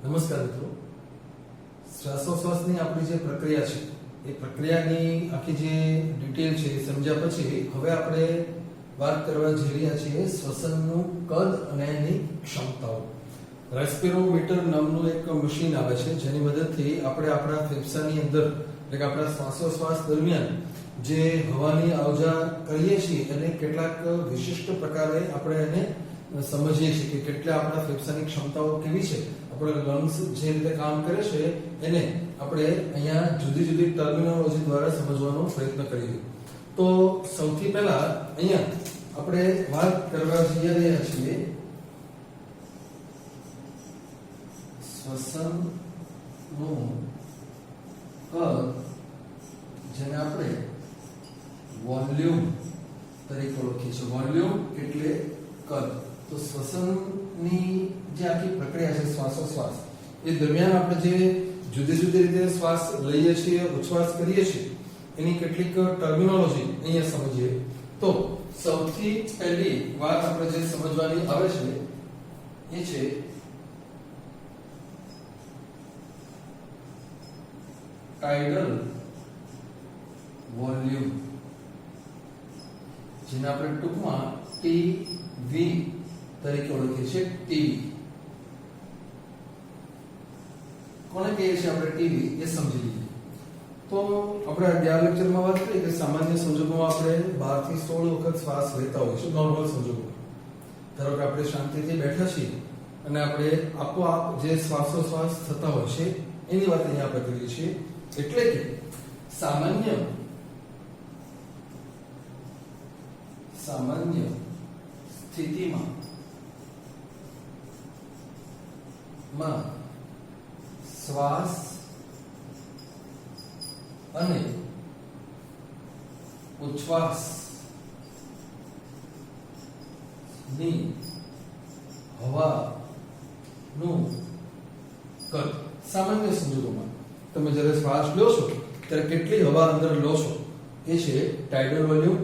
નમસ્કાર મિત્રો, શ્વાસોશ્વાસની આપણી જે પ્રક્રિયા છે એ પ્રક્રિયાની આખી જે ડિટેલ છે એ સમજ્યા પછી હવે આપણે વાત કરવા જઈ રહ્યા છીએ શ્વસનનું કદ અને એની ક્ષમતાઓ. રેસ્પિરોમીટર નામનું એક મશીન આવે છે જેની મદદથી આપણે આપણા ફેફસાની અંદર એટલે કે આપણા શ્વાસોશ્વાસ દરમિયાન જે હવાની આવજા કરીએ છીએ અને કેટલાક વિશિષ્ટ પ્રકારે આપણે એને સમજીએ છીએ કે કેટલા આપણા ફેફસાની ક્ષમતાઓ કેવી છે, આપણા લંગ્સ જે રીતે કામ કરે છે એને આપણે અહીંયા જુદી જુદી ટર્મિનોલોજી દ્વારા સમજવાનો પ્રયત્ન કરીએ. તો સૌથી પહેલા અહીંયા આપણે વાત કરવા જઈ રહ્યા છીએ શ્વસનનું કદ, જેને આપણે વોલ્યુમ તરીકે ઓળખીએ છીએ. વોલ્યુમ એટલે કદ. તો શ્વસનની જે આખી પ્રક્રિયા છે શ્વાસોશ્વાસ એ દરમિયાન આપણે જે જુદી જુદી રીતે શ્વાસ લઈએ છીએ, ઉચ્છ્વાસ કરીએ છીએ, એની કેટલીક ટર્મિનોલોજી અહીંયા સમજીએ. તો સૌથી પહેલી વાત આપણે જે સમજવાની આવે છે એ છે ટાઇડલ વોલ્યુમ, જેને આપણે ટૂંકમાં ટીવી તરીકે ઓળખીએ છીએ. ટીવી કોને કહીએ છીએ આપણે? ટીવી એ સમજી લઈએ. તો આપણે ગયા લેક્ચરમાં વાત કરી કે સામાન્ય સંજોગોમાં આપણે 12 થી 16 વખત શ્વાસ લેતા હોઈએ છીએ નોર્મલ સંજોગોમાં. ધારો કે આપણે શાંતિથી બેઠા છીએ અને આપણે આપોઆપ જે શ્વાસોશ્વાસ થતા હોય છે એની વાત અહીંયા આપણે કરીએ છીએ. એટલે કે સામાન્ય સ્થિતિમાં શ્વાસ અને ઉચ્છ્વાસ ની હવાનું કદ. સામાન્ય સંજોગોમાં તમે જ્યારે શ્વાસ લો છો ત્યારે કેટલી હવા અંદર લો છો એ છે ટાઇડલ વોલ્યુમ,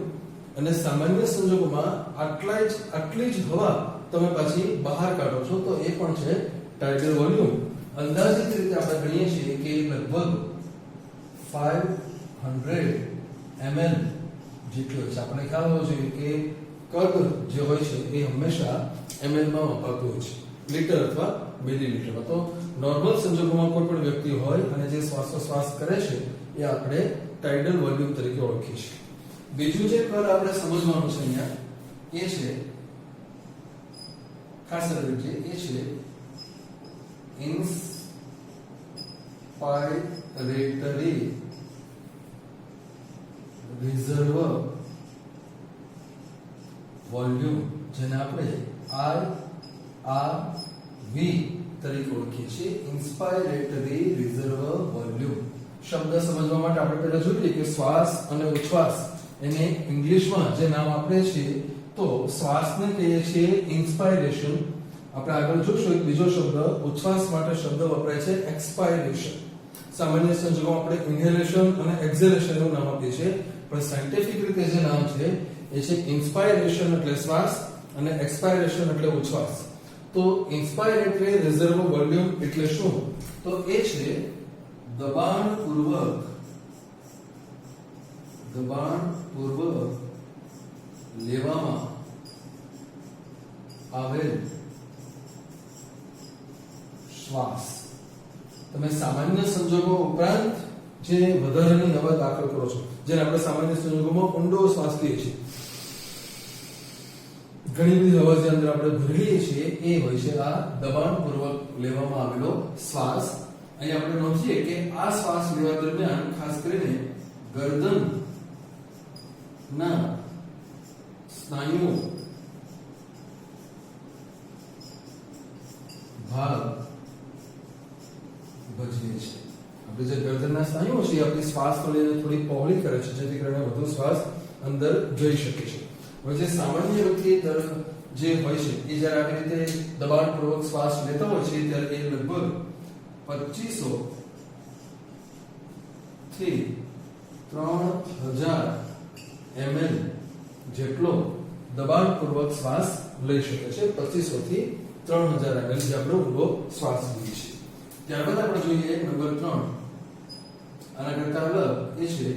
અને સામાન્ય સંજોગોમાં આટલી જ હવા તમે પાછી બહાર કાઢો છો તો એ પણ છે ટાઇડલ વોલ્યુમ. અંદાજિત રીતે આપણે ગણીએ છીએ કે લગભગ 500 ml જેટલું છે. આપણે ખ્યાલ હોવો જોઈએ કે કદ જે હોય છે એ હંમેશા ml માં વપરાતું હોય છે, લીટર અથવા મિલીલીટરમાં. તો નોર્મલ સંજોગોમાં કોઈ પણ વ્યક્તિ હોય અને જે શ્વાસોશ્વાસ કરે છે એ આપણે ટાઇડલ વોલ્યુમ તરીકે ઓળખીએ છીએ. બીજું જે કદ આપણે સમજવાનું છે અહીંયા એ છે ખાસ રીતે એ છે ઇન્સ્પાયરેટરી રિઝર્વ વોલ્યુમ, જેને આપણે IRV તરીકે ઓળખીએ છીએ. ઇન્સ્પાયરેટરી રિઝર્વ વોલ્યુમ શબ્દ સમજવા માટે આપણે પહેલા જોઈએ કે શ્વાસ અને ઉચ્છ્વાસ એને ઇંગ્લિશમાં જે નામ આપીએ છીએ તો શ્વાસને કહીએ છીએ ઇન્સ્પાયરેશન. આપણે આગળ જોશું એક બીજો શબ્દ ઉચ્છ્વાસ માટે શબ્દ વપરાય છે એક્સપાયરેશન. સામાન્ય સંજોગોમાં આપણે ઇન્હેલેશન અને એક્ઝેલેશન નું નામ આપીએ છીએ, પણ સાયન્ટિફિક રીતે જે નામ છે એ છે ઇન્સ્પાયરેશન એટલે શ્વાસ અને એક્સપાયરેશન એટલે ઉચ્છ્વાસ. તો ઇન્સ્પાયરેટરી રિઝર્વ વોલ્યુમ એટલે શું? તો એ છે દબાણપૂર્વક લેવામાં આવેલ શ્વાસ. તમે સામાન્ય સંજોગો ઉપરાંત જે વધારાની હવા દાખલ કરો છો, જેને આપણે સામાન્ય સંજોગોમાં ઊંડો શ્વાસ લઈએ છીએ, ઘણી બધી હવા જે અંદર આપણે ભરીએ છીએ એ હોય છે આ દબાણપૂર્વક લેવામાં આવેલો શ્વાસ. અહીં આપણે નોંધીએ કે આ શ્વાસ લેવા દરમિયાન ખાસ કરીને ગરદન ના સ્નાયુઓ ભાગ ભજવે છે. આપણે જે ગરદનના સ્નાયુઓ છે આપણી શ્વાસ લઈને થોડી પહોળી કરે છે જેથી કરીને વધુ શ્વાસ અંદર જઈ શકે છે. હવે જે સામાન્ય વ્યક્તિ જે હોય છે એ જ્યારે આવી રીતે દબાણપૂર્વક શ્વાસ લેતા હોય છે ત્યારે એ લગભગ 2500 થી 3000 ml જેટલો દબાણપૂર્વક શ્વાસ લઈ શકે છે. 2500 થી 3000 ml જે આપણે ઊંડો શ્વાસ લઈએ છીએ. ત્યારબાદ આપણે જોઈએ નંબર 3 આના કરતા અલગ એ છે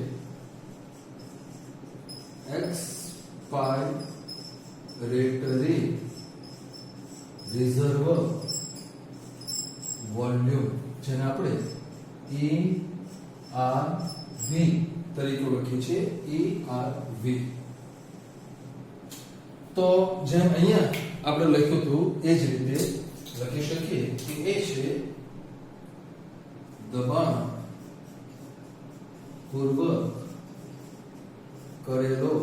એક્સપાયરેટરી રિઝર્વ વોલ્યુમ, જેને આપણે ERV તરીકે ઓળખીએ છીએ. ERV તો જેમ અહીંયા આપણે લખ્યું હતું એ જ રીતે લખી શકીએ કે એ છે દબાણ પૂર્વક કરેલો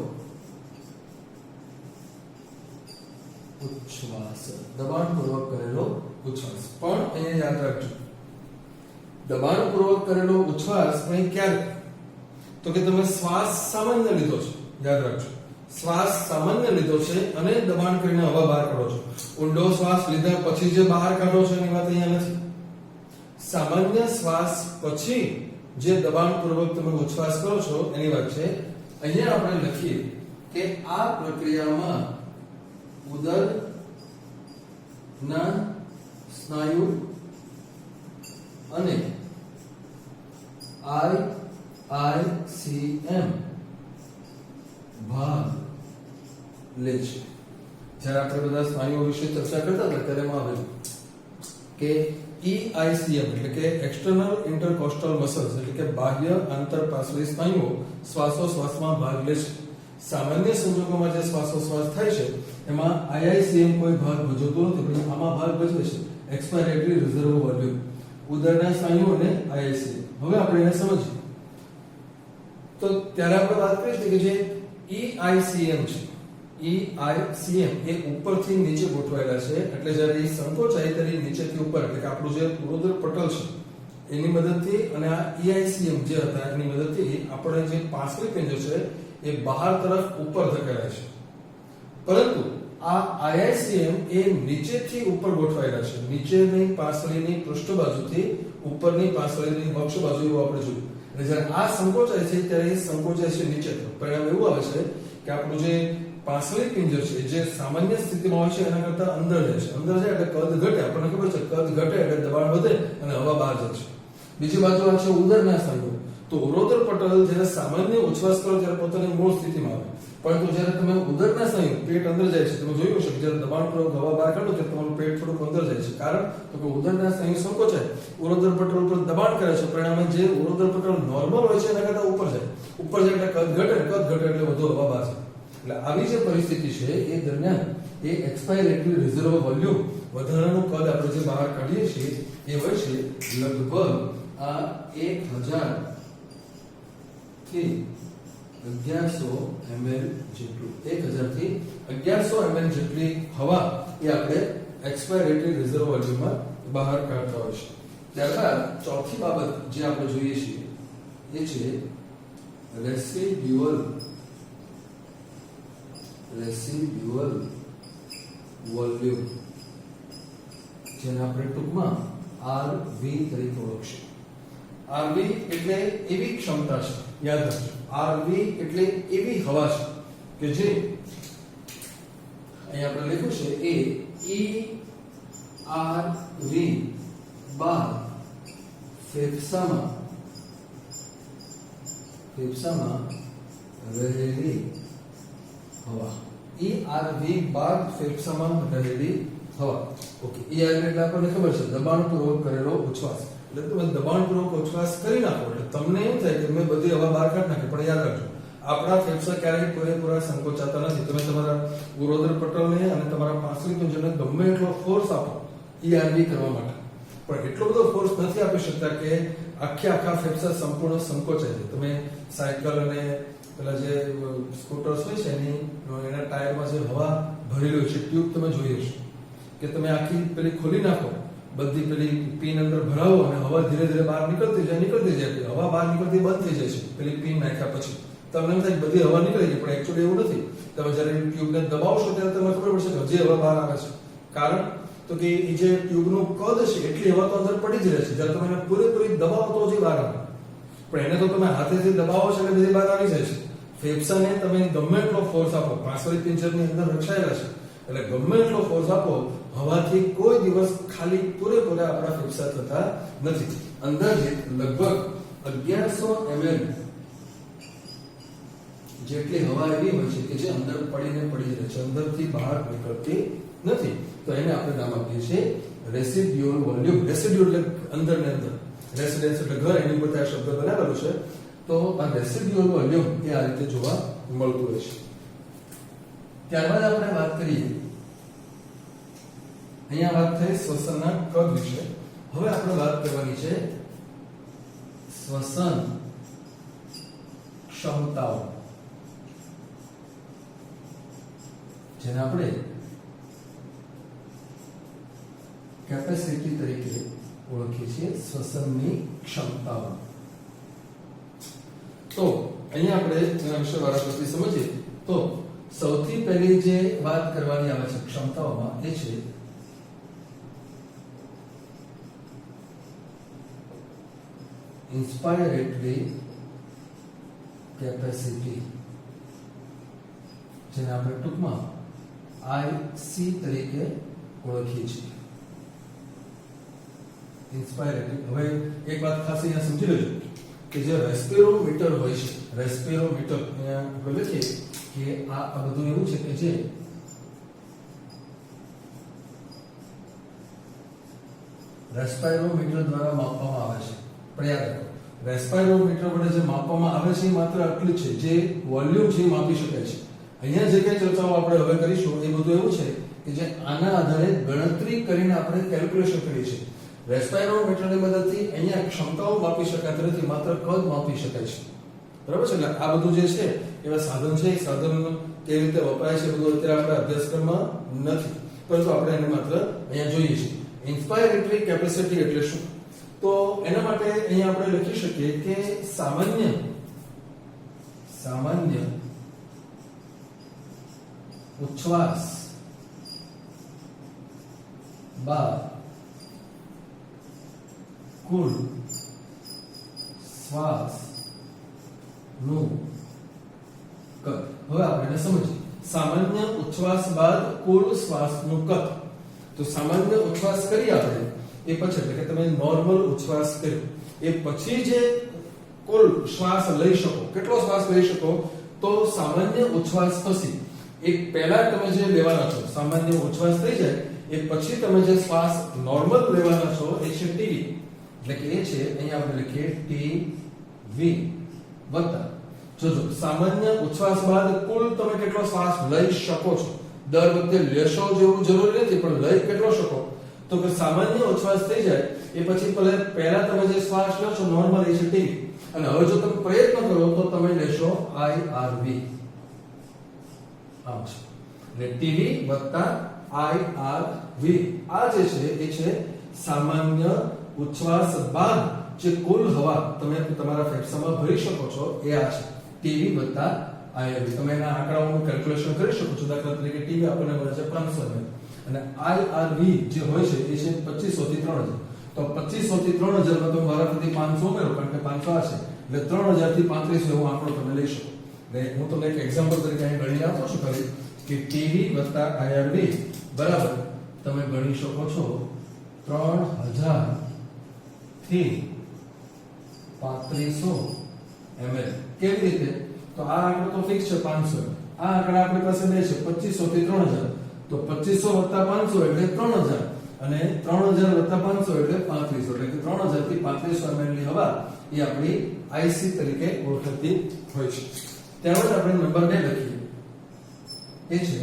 ઉચ્છ્વાસ. દબાણપૂર્વક કરેલો ઉચ્છ્વાસ. પણ અહીંયા યાદ રાખજો, દબાણપૂર્વક કરેલો ઉચ્છ્વાસ અહીં ક્યારે? તો કે તમે શ્વાસ સામાન્ય લીધો છે, યાદ રાખજો, શ્વાસ સામાન્ય લીધો છે અને દબાણ કરીને હવા બહાર કાઢો છો. ઊંડો શ્વાસ લીધા પછી જે બહાર કાઢો છો એની વાત અહીંયા નથી. સામાન્ય શ્વાસ પછી જે દબાણપૂર્વક તમે ઉચ્છ્વાસ કરો છો એની વાત છે. અહીંયા આપણે લખીએ કે આ પ્રક્રિયામાં ઉદરના સ્નાયુ અને IICM ભાગ લે છે. જ્યારે આપણે બધા સ્નાયુઓ વિશે ચર્ચા કરતા હતા ત્યારે એમાં આવેલું કે EICM એટલે કે એક્સટર્નલ ઇન્ટરકોસ્ટલ મસલ્સ એટલે કે બાહ્ય આંતરપાર્શ્વિક સ્નાયુઓ શ્વાસોશ્વાસમાં ભાગ લે છે. સામાન્ય સંજોગોમાં જે શ્વાસોશ્વાસ થાય છે એમાં IICM કોઈ ભાગ ભજવતો નથી, પણ આમાં ભાગ ભજવે છે એક્સપાયરેટરી રિઝર્વ વોલ્યુમ, ઉદરના સ્નાયુઓ અને IICM. હવે આપણે એને સમજીએ તો ત્યારે આપણે વાત કરીએ કે જે EICM છે, EICM એ ઉપરથી નીચે ગોઠવાયેલા છે. એટલે જ્યારે એ સંકોચાય ત્યારે નીચેથી ઉપર એટલે કે આપણું જે ઉરોદર પટલ છે એની મદદથી અને આ EICM જે હતા એની મદદથી આપણે જે પાછલી પિંજર છે એ બહાર તરફ ઉપર ધકેલાય છે. પરંતુ આ IICM એ નીચેથી ઉપર ગોઠવાયેલા છે. નીચેની પાછળની પૃષ્ઠ બાજુથી ઉપરની પાછળની વક્ષ બાજુ એવું આપણે જોયું. એટલે જ્યારે આ સંકોચાય છે ત્યારે એ સંકોચાય છે નીચે તરફ. પરિણામ એવું આવે છે કે આપણું જે પાછલી પિંજર છે જે સામાન્ય સ્થિતિમાં હોય છે એના કરતા અંદર જાય છે. અંદર જાય એટલે કદ ઘટે. આપણને ખબર છે કદ ઘટે એટલે દબાણ વધે અને હવા બહાર જાય છે. બીજી બાજુ આ છે ઉદરના સ્નાયુઓ. તો ઉરોદર પટલ જ્યારે સામાન્ય ઉચ્છ્વાસ કરો ત્યારે પોતાની મૂળ સ્થિતિમાં આવે. પરંતુ જ્યારે તમે ઉદરના સ્નાયુ પેટ અંદર જાય છે, તમે જોયું હશે કે જ્યારે દબાણપૂર્વક હવા બહાર કાઢો ત્યારે તમારું પેટ થોડુંક અંદર જાય છે. કારણ તો કે ઉદરના સ્નાયુ સંકોચાય, ઉરોદર પટલ ઉપર દબાણ કરે છે. પરિણામે જે ઉરોદર પટલ નોર્મલ હોય છે એના કરતા ઉપર જાય. ઉપર જાય એટલે કદ ઘટે, કદ ઘટે એટલે વધુ હવા બહાર જાય. એટલે આવી જે પરિસ્થિતિ છે એ દરમિયાન એ એક્સપાયરેટરી રિઝર્વ વોલ્યુમ વધારાનું કદ આપણે જે બહાર કાઢીએ છીએ એ હોય છે લગભગ આ 1000 થી 1100 ml જેટલું. 1000 થી 1100 ml જેટલી હવા એ આપણે એક્સપાયરેટરી રિઝર્વ વોલ્યુમમાં બહાર કાઢતા હોય છે. ત્યારબાદ ચોથી બાબત જે આપણે જોઈએ છીએ એ છે રેસિડ્યુઅલ વોલ્યુમ, જેને આપણે ટૂંકમાં RV તરીકે ઓળખીશું. RV એટલે એવી ક્ષમતા છે, યાદ રાખજો. RV એટલે એવી હવા છે કે જે અહીં આપણે લખ્યું છે એ ERV બાદ ફેફસામાં રહેલી હવા. ERV બાદ ફેફસામાં રહેલી હવા. ઓકે, ERV એટલે આપણને ખબર છે દબાણપૂર્વક કરેલો ઉચ્છ્વાસ. એટલે તમે દબાણપૂર્વક ઉચ્છ્વાસ કરી નાખો એટલે તમને એમ થાય કે મેં બધી હવા બહાર કાઢી નાખી. પણ યાદ રાખજો, આપણા ફેફસા ક્યારેય પૂરેપૂરા સંકોચાતા નથી. તમે તમારા ઉરોદર પટલને અને તમારા પાછલી પિંજરને ગમે એટલો ફોર્સ આપો ERV કરવા માટે, પણ એટલો બધો ફોર્સ નથી આપી શકતા કે આખા ફેફસા સંપૂર્ણ સંકોચાય છે. તમે સાયકલ અને પેલા જે સ્કૂટર્સ હોય છે એના ટાયરમાં જે હવા ભરેલી હોય છે ટ્યુબ તમે જોઈ હશે કે તમે આખી પેલી ખોલી નાખો, બધી પેલી પિન અંદર ભરાવો અને હવા ધીરે ધીરે બહાર નીકળતી જાય. હવા બહાર નીકળતી બંધ થઈ જાય છે પેલી પિન નાખ્યા પછી. તમને એમ થાય બધી હવા નીકળી ગઈ, પણ એકચ્યુઅલી એવું નથી. તમે જ્યારે ટ્યુબને દબાવશો ત્યારે તમને ખબર પડશે કે હજી હવા બહાર આવે છે. કારણ તો કે એ જે ટ્યુબનું કદ છે એટલી હવા તો અંદર પડી જ રહે છે. જ્યારે તમે એને પૂરેપૂરી દબાવો તો હજી બહાર આવે, પણ એને તો તમે હાથેથી દબાવો છો એટલે બધી બહાર આવી જાય છે. ફેફસાને તમે ગમે એટલો ફોર્સ આપો, પાછળની પિંજરની અંદર રક્ષાયેલા છે, એટલે ગમે એટલો ફોર્સ આપો હવાથી કોઈ દિવસ ખાલી પૂરેપૂરા આપણા ફેફસા થતા નથી. અંદાજિત લગભગ 1100 ml જેટલી હવા એવી હોય છે કે જે અંદર પડીને પડી રહે છે, અંદરથી બહાર નીકળતી નથી. તો એને આપણે નામ આપીએ છીએ રેસિડ્યુઅલ વોલ્યુમ. રેસિડ્યુઅલ એટલે અંદર ને અંદર, રેસિડેન્સ એટલે ઘર, એની ઉપર આ શબ્દ બનાવેલો છે. તો આ રેસિડ્યુઅલ વોલ્યુમ એ આ રીતે જોવા મળતું હોય છે. ત્યારબાદ આપણે વાત કરીએ, અહીંયા વાત થઈ શ્વસનના કદ વિશે. હવે આપણે વાત કરવાની છે શ્વસન ક્ષમતાઓ, જેને આપણે કેપેસિટી તરીકે ઓળખીએ છીએ. શ્વસનની ક્ષમતાઓ. તો અહીંયા આપણે એના વિશે વારાફરતી સમજીએ તો સૌથી પહેલી જે વાત કરવાની આવે છે ક્ષમતાઓમાં એ છે ઇન્સ્પાયરેટરી કેપેસિટી, જેને આપણે ટૂંકમાં આઈસી તરીકે ઓળખીએ છીએ. ઇન્સ્પાયરેટરી. હવે એક વાત ખાસ અહીંયા સમજી લેજો કે જે રેસ્પિરોમીટર હોય છે, રેસ્પિરોમીટર અહીંયા આપણે લખીએ કે આ બધું એવું છે કે જે રેસ્પિરોમીટર દ્વારા માપવામાં આવે છે. પણ યાદ રાખો, રેસ્પિરોમીટર વડે જે માપવામાં આવે છે એ માત્ર આટલું છે, જે વોલ્યુમ છે એ માપી શકાય છે. અહીંયા જે કઈ ચર્ચાઓ આપણે હવે કરીશું એ બધું એવું છે કે જે આના આધારે ગણતરી કરીને આપણે કેલ્ક્યુલેશન કરીએ છીએ. રેસ્પિરોમીટરની મદદથી અહીંયા ક્ષમતાઓ માપી શકાતી નથી, માત્ર કદ માપી શકાય છે. બરાબર છે? એટલે આ બધું જે છે એવા સાધન છે, એ સાધન કેવી રીતે વપરાય છે બધું અત્યારે આપણે અભ્યાસક્રમમાં નથી, પરંતુ આપણે એને માત્ર અહીંયા જોઈએ છીએ. ઇન્સ્પાયરેટરી કેપેસિટી એટલે શું? તો એના માટે અહીંયા આપણે લખી શકીએ કે સામાન્ય ઉચ્છ્વાસ બાદ કુલ શ્વાસ નું કદ. હવે આપણે સમજીએ સામાન્ય ઉચ્છ્વાસ બાદ કુલ શ્વાસનું કદ. તો સામાન્ય ઉચ્છ્વાસ કરી આપણે એ પછી, એટલે કે તમે નોર્મલ ઉચ્છ્વાસ કર્યો એ પછી જે કુલ શ્વાસ લઈ શકો, કેટલો શ્વાસ લઈ શકો, તો સામાન્ય ઉચ્છ્વાસ પછી એક પહેલા તમે જે લેવાના છો, સામાન્ય ઉચ્છ્વાસ થઈ જાય એ પછી તમે જે શ્વાસ નોર્મલ લેવાના છો એ છે ટીવી. એટલે કે એ છે અહીંયા આપણે લખીએ ટીવી વત્તા, જોજો સામાન્ય ઉચ્છ્વાસ બાદ કુલ તમે કેટલો શ્વાસ લઈ શકો છો. દર વખતે લેશો જેવું જરૂરી નથી, પણ લઈ કેટલો શકો, તો કે સામાન્ય ઉચ્છ્વાસ થઈ જાય એ પછી પહેલા તમે જે શ્વાસ લો છો નોર્મલ એ છે ટીવી, અને હવે જો તમે પ્રયત્ન કરો તો તમે લેશો આઈઆરવી. આમ છે એટલે ટીવી વત્તા આઈઆરવી. આ જે છે એ છે સામાન્ય ઉચ્છ્વાસ બાદ જે કુલ હવા તમે તમારા ફેફસામાં ભરી શકો છો એ આ છે ટીવી વત્તા આઈઆરવી. તમે એના આંકડાઓનું કેલ્ક્યુલેશન કરી શકો છો. દાખલા તરીકે ટીવી આપણને મળે છે 500 ml અને આઈઆરવી જે હોય છે એ છે 2500 થી 3000. તો 2500 થી 3000 માં તમે વારાફરતી 500 ઉમેરો, કારણ કે 500 આ છે એટલે 3000 થી 3500 એવો આંકડો તમે લઈ શકો. એટલે હું તમને એક એક્ઝામ્પલ તરીકે અહીં ગણી આપું છું ખાલી કે ટીવી વત્તા આઈઆરવી બરાબર તમે ગણી શકો છો 3000 થી 3500 ml. કેવી રીતે? તો આ આંકડો તો ફિક્સ છે 500. આ આંકડા આપણી પાસે બે છે 2500 થી 3000. તો 2500 વત્તા 500 એટલે 3000 અને 3000 વત્તા 500 એટલે 3500. એટલે કે 3000 થી 3500 ml ની હવા એ આપણી આઈસી તરીકે ઓળખાતી હોય છે. ત્યારબાદ આપણે નંબર 2 લખીએ, એ છે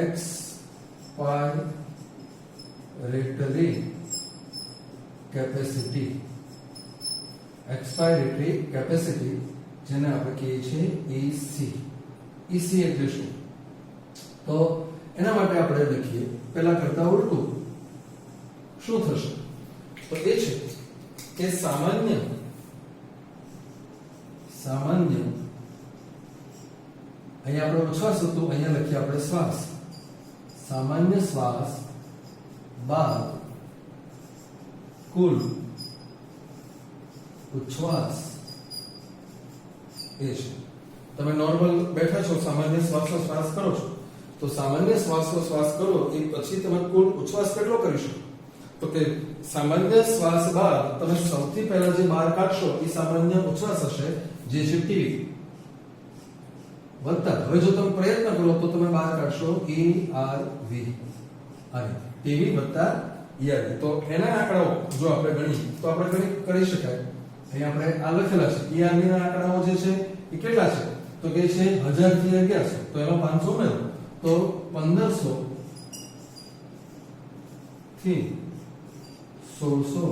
એક્સપાયરેટરી કેપેસિટી. એક્સપાયરેટરી કેપેસિટી જેને આપણે કહીએ છીએ EC. EC એટલે શું? તો એના માટે આપણે લખીએ પહેલા કરતા ઉલટું. શું થશે? તો એ છે કે સામાન્ય અહીંયા આપણે ઉચ્છ્વાસ હતું, અહીંયા લખીએ આપણે શ્વાસ. સામાન્ય શ્વાસ બાદ કુલ ઉચ્છ્વાસ એ છે. તમે નોર્મલ બેઠા છો, સામાન્ય શ્વાસોશ્વાસ કરો છો, તો સામાન્ય શ્વાસોશ્વાસ કરો એ પછી તમે કુલ ઉચ્છ્વાસ કેટલો કરી શકો? તો કે સામાન્ય શ્વાસ બાદ તમે સૌથી પહેલા જે બહાર કાઢશો એ સામાન્ય ઉચ્છ્વાસ હશે, જે છે ટીવી વત્તા, હવે જો તમે પ્રયત્ન કરો તો તમે બહાર કાઢશો ERV, અને ટીવી વત્તા ERV. તો એના આંકડાઓ જો આપણે ગણીએ તો આપણે કરી શકાય. અહીં આપણે આ લખેલા છે ERV ના આંકડાઓ જે છે એ કેટલા છે? તો કે છે 1000 થી 1100, તો એમાં 500 ઉમેરો તો 1500 થી 1600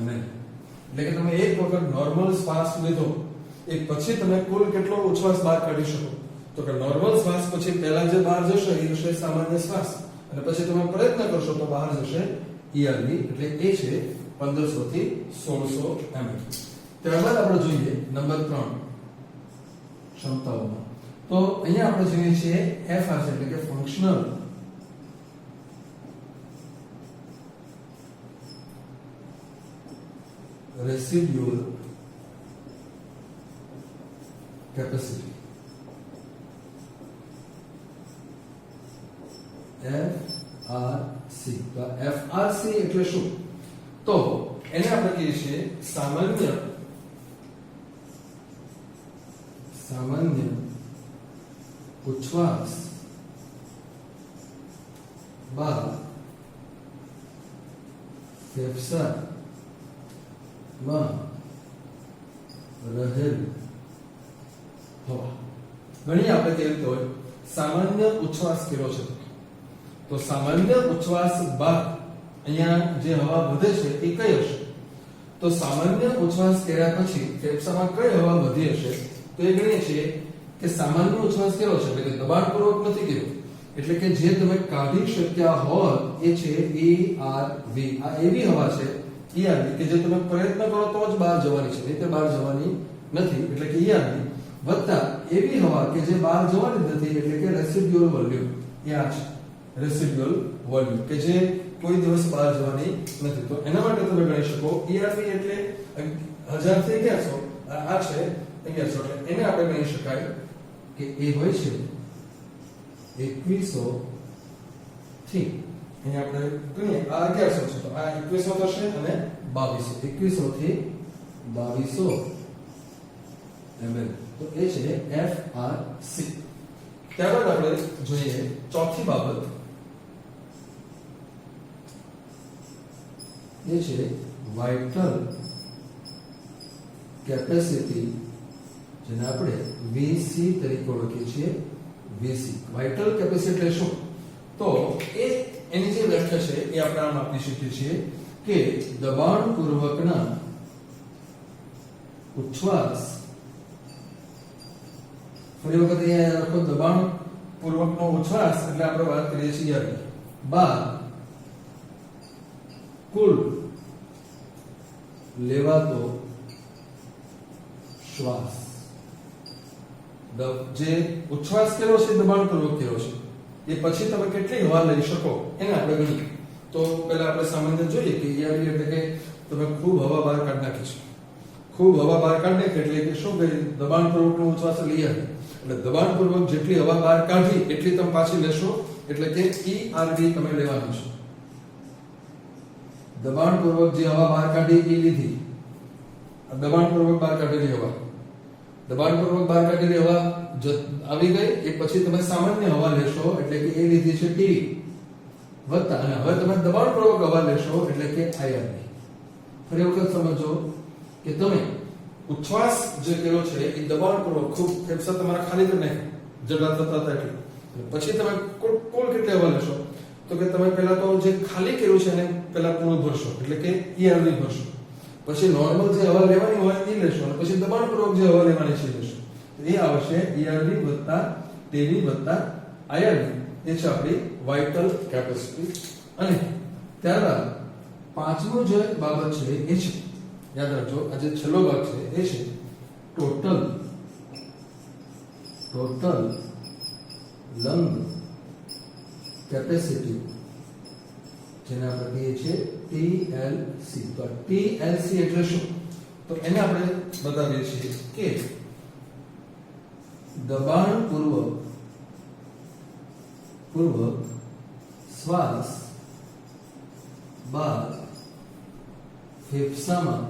ml. એટલે કે તમે એક વખત નોર્મલ શ્વાસ લીધો એ પછી તમે કુલ કેટલો ઉચ્છ્વાસ બહાર કાઢી શકો? તો કે નોર્મલ શ્વાસ પછી પહેલા જે બહાર જશે એ હશે સામાન્ય શ્વાસ, અને પછી તમે પ્રયત્ન કરશો તો બહાર જશે ERV, એટલે એ છે 1500 થી 1600 ml. ત્યારબાદ આપણે જોઈએ નંબર 3 ક્ષમતાઓમાં. તો અહીંયા આપણે જોઈએ છીએ FR છે, એટલે કે ફંક્શનલ રેસિડ્યુઅલ કેપેસિટી, FRC. તો FRC એટલે શું? તો એને આપણે કહીએ છીએ સામાન્ય ઉચ્છ્વાસ બાદ ફેફસામાં રહેલ હવા. ગણી આપણે કેવી રીતે હોય? સામાન્ય ઉચ્છ્વાસ કર્યો છે તો સામાન્ય ઉચ્છ્વાસ બાદ અહીંયા જે હવા વધે છે એ કઈ હશે? તો સામાન્ય ઉચ્છ્વાસ કર્યા પછી ફેફસામાં કઈ હવા વધી હશે? તો એ ગણીએ છીએ કે સામાન્ય ઉચ્છ્વાસ કેવો છે, એટલે કે દબાણપૂર્વક નથી કર્યો, એટલે કે જે તમે કાઢી શક્યા હોય એ છે ERV. આ એવી હવા છે ERV કે જે તમે પ્રયત્ન કરો તો જ બહાર જવાની છે, નહીં તો બહાર જવાની નથી, એટલે કે ERV વત્તા એવી હવા કે જે બહાર જવાની નથી, એટલે કે રેસિડ્યુઅલ વોલ્યુમ. એ આ છે રેસિડ્યુઅલ વોલ્યુમ કે જે કોઈ દિવસ બહાર જવાની નથી. તો એના માટે તમે ગણી શકો ERV એટલે 1000 થી 1100, આ છે 1100, એટલે એને આપણે ગણી શકાય કે એ હોય છે 2100 થી, અહીંયા આપણે ગણીએ આ 1100 છે તો આ 2100 થશે અને 2200, 2100 થી 2200 ml. તો એ છે FRC. ત્યારબાદ આપણે જોઈએ ચોથી બાબત, એ છે વાઇટલ કેપેસિટી, જેને આપણે VC તરીકે ઓળખીએ છીએ. VC વાઇટલ કેપેસિટી એટલે શું? તો એ એની જે વ્યાખ્યા છે એ આપણે આમ આપી શકીએ છીએ કે દબાણપૂર્વકના ઉચ્છ્વાસ, ફરી વખત અહીંયા લખો દબાણપૂર્વકનો ઉચ્છ્વાસ એટલે આપણે વાત કરીએ છીએ બાદ કુલ લેવાતો શ્વાસ. જે ઉચ્છ્વાસ કર્યો છે દબાણપૂર્વક કર્યો છે એ પછી તમે કેટલી હવા લઈ શકો એને આપણે ગણીએ. તો પહેલા આપણે સામાન્ય જોઈએ કે ERV એટલે કે તમે ખૂબ હવા બહાર કાઢી નાખી છે, ખૂબ હવા બહાર કાઢી નાખી એટલે કે શું કહે? દબાણપૂર્વકનો ઉચ્છ્વાસ લઈ આવી, એટલે દબાણપૂર્વક જેટલી હવા બહાર કાઢી એટલી તમે પાછી લેશો, એટલે કે ERV તમે લેવાનું છે. દબાણપૂર્વક જે હવા બહાર કાઢી એ લીધી, દબાણપૂર્વક બહાર કાઢેલી હવા, દબાણપૂર્વક બહાર કાઢેલી હવા આવી ગઈ એ પછી તમે સામાન્ય હવા લેશો, એટલે કે એ લીધી છે ટીવી વત્તા, અને હવે તમે દબાણપૂર્વક હવા લેશો એટલે કે IRV. ફરી વખત સમજો કે તમે ઉચ્છ્વાસ જે કર્યો છે એ દબાણપૂર્વક ખૂબ ફેફસા તમારા ખાલી કરી નાખ્યા જડતા થતા એટલે પછી તમે કુલ કેટલી હવા લેશો? તો કે તમે પહેલા તો જે ખાલી કર્યું છે એને પહેલા પૂરું ભરશો, એટલે કે ERV ભરશો, પછી નોર્મલ જે હવા લેવાની હોય એ લેશો, અને પછી દબાણપૂર્વક જે હવા લેવાની છે એ લેશો. એ આવશે ERV વત્તા TV વત્તા IRV. એ છે આપણી વાઇટલ કેપેસિટી. અને ત્યારબાદ પાંચમો જે બાબત છે એ છે, યાદ રાખજો, આ જે છેલ્લો ભાગ છે એ છે ટોટલ લંગ કેપેસિટી, જેને આપણે કહીએ છીએ TLC. તો TLC એટલે શું? તો એને આપણે બતાવીએ છીએ કે દબાણપૂર્વક શ્વાસ બાદ ફેફસામાં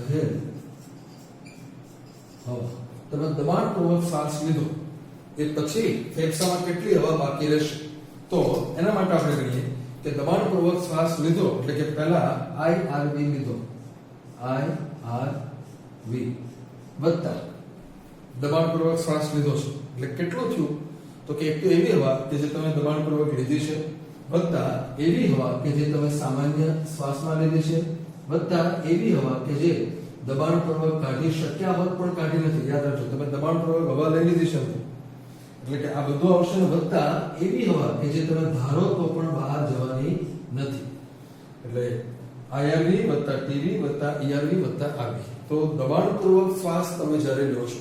રહેલ હવા. તમે દબાણપૂર્વક શ્વાસ લીધો એ પછી ફેફસામાં કેટલી હવા બાકી રહેશે? તો એના માટે આપણે ગણીએ કે દબાણપૂર્વક શ્વાસ લીધો એટલે કે પહેલા IRV લીધો, IRV વત્તા દબાણપૂર્વક શ્વાસ લીધો છે એટલે કેટલું થયું? તો કે એક તો એવી હવા કે જે તમે દબાણપૂર્વક લીધી છે વત્તા એવી હવા કે જે તમે સામાન્ય શ્વાસમાં લીધી છે વત્તા એવી હવા કે જે દબાણપૂર્વક કાઢી શક્યા હોત પણ કાઢી નથી. યાદ રાખજો, તમે દબાણપૂર્વક હવા લઈ લીધી છે એટલે કે આ બધું આવશે ને વત્તા એવી હવા કે જે તમે ધારો તો પણ બહાર જવાની નથી. એટલે IRV વત્તા TV વત્તા ERV વત્તા RV. તો દબાણપૂર્વક શ્વાસ તમે જ્યારે લો છો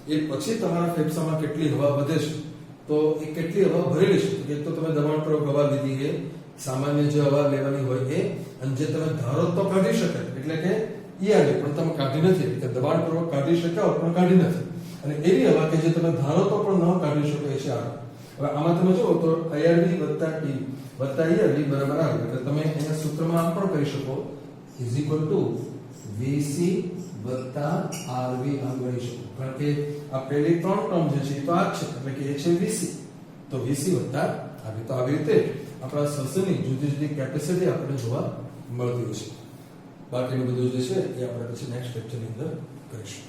એ પછી તમારા ફેફસામાં કેટલી હવા વધે છે? તો એ કેટલી હવા ભરેલી છે? એક તો તમે દબાણપૂર્વક હવા લીધી એ સામાન્ય જે હવા લેવાની હોય એ, અને જે તમે ધારો તો કાઢી શકાય એટલે કે ERV પણ તમે કાઢી નથી, એટલે દબાણપૂર્વક કાઢી શક્યા પણ કાઢી નથી. અને એવી હવા કે જે તમે ધારો તો પણ ન કાઢી શકો એ છે આ. હવે આમાં તમે જુઓ તો IRV વત્તા TV વત્તા ERV બરાબર આવે એટલે તમે અહીંયા સૂત્રમાં આમ પણ કરી શકો ઇઝ ઇક્વલ ટુ VC વત્તા RV આમ ગણી શકો. કારણ કે આ પહેલી ત્રણ ટર્મ જે છે એ તો આ જ છે એટલે કે એ છે VC, તો VC વત્તા RV. તો આવી રીતે આપણા શ્વસનની જુદી જુદી કેપેસિટી આપણે જોવા મળતી હોય છે. બાકીનું બધું જે છે એ આપણે પછી નેક્સ્ટ લેક્ચરની અંદર કરીશું.